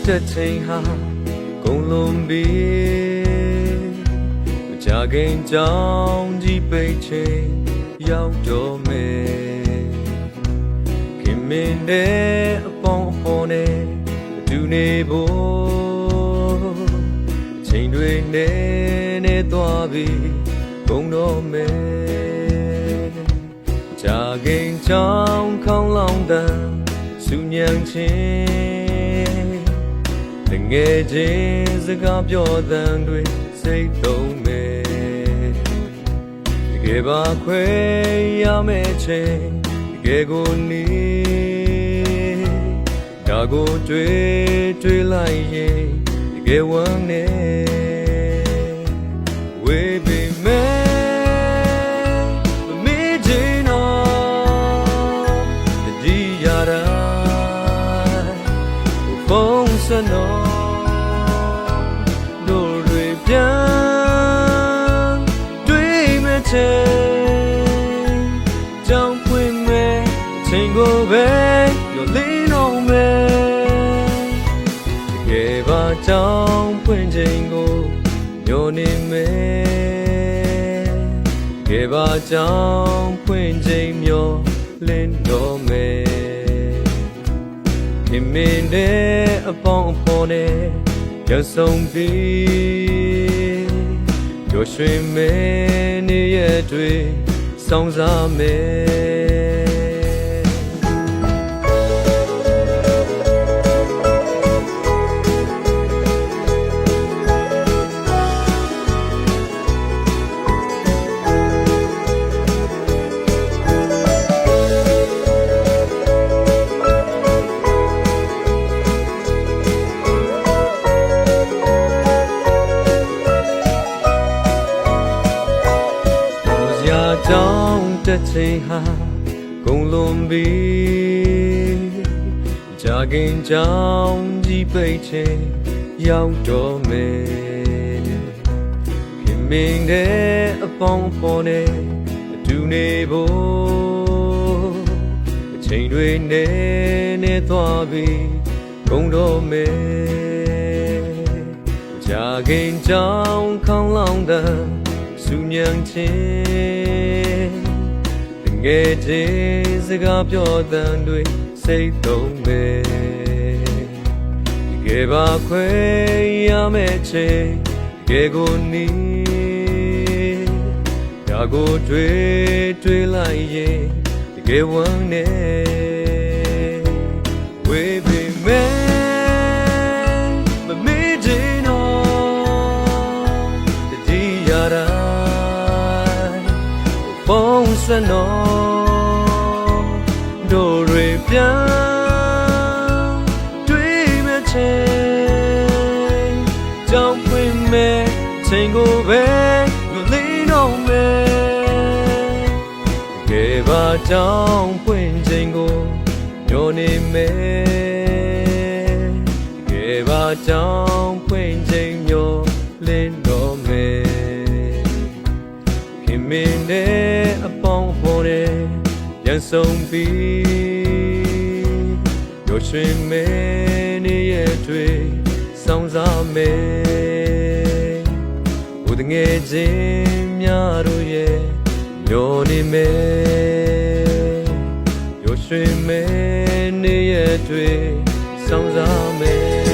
တဲ့ချိန်ဟာကုန်လုံးပြီးမကြခင်ကြောင်းကြီးပိတ်ချိန်ရောက်တော့မယ်ခင်မင်းတဲ့အပေါင်းအဖော်နဲ့တူနေဖို့ချိန်တွေနေသွားပြီးကုန်တော့မယ်ကြာခင်ကြောင်းခေါင်းလောင်တန်စူညံချင်းတငယ်ချင်းစကားပြောတန်တွေစိတ်သုံးမယ်တကယ်ပါခွဲရမယ့်ချိန်တကယ်ကိုနီးဒါကိုတွေ့လိုက်ရင်တကယ်ဝမ်းနေဝေးပေမဲ့မမေ့ချင်တော့တတိယရာဖုန်းစနောတို့တွေပြန်တွေ့မဲ့ချိန်ကြောင်းပွင့်မဲ့ချိန်ကိုပဲရောလေးတော့မဲ့တကယ်ပါကြောင်းပွင့်ချိန်ကိုညိုနေမဲ့တကယ်ပါကြောင်းပွင့်ချိန်မျောလင်းတော့မဲ့ခင်မင်းတဲ့အပေါင်းအဖော်နဲ့ရောက်ဆုံးပြီးကျော်ရွှင်မဲနေရတွေစောင်းစားမယ်ကြောင်းတဲ့ချိန်ဟာကုန်လုံးပြီးကြာခင်ကြောင်းကြီးပိတ်ချိန်ရောက်တော့မယ်ခင်မင်းတဲ့အပေါင်းအဖော်နဲ့အတူနေဖို့အချိန်တွေနေသွားပြီးကုန်တော့မယ်ကြာခင်ကြောင်းခေါင်းလောင်တဲ့စူညံချင်းတငယ်ချင်းစကားပြောတန်တွေစိတ်သုံးမယ်တကယ်ပါခွဲရမယ့်ချိန်တကယ်ကိုနီးဒါကိုတွေ့လိုက်ရင်တကယ်ဝမ်းနေဝေးပေမဲ့မမေ့ချင်တော့တတိယရာဖုန်းစနောတို့တွေပြန်တွေ့မဲ့ချိန်ကြောင်းပွင့်မဲ့ချိန်ကိုပဲလူလေးတော့မဲ့တကယ်ပါကြောင်းပွင့်ချိန်ကိုညိုနေမဲ့တကယ်ပါကြောင်းပွင့်ချိန်ညိုလင်းတော့မဲ့ခင်မင်းတဲ့အပေါင်းအဖော်နဲ့ပြန်ဆုံးပြီးရောရွှင်မဲနေရတွေစောင်းစားမယ်ဘုဒ္ဓငယ်ချင်းများတို့ရဲ့ညိုနေမယ်ရောရွှင်မဲနေရတွေစောင်းစားမယ်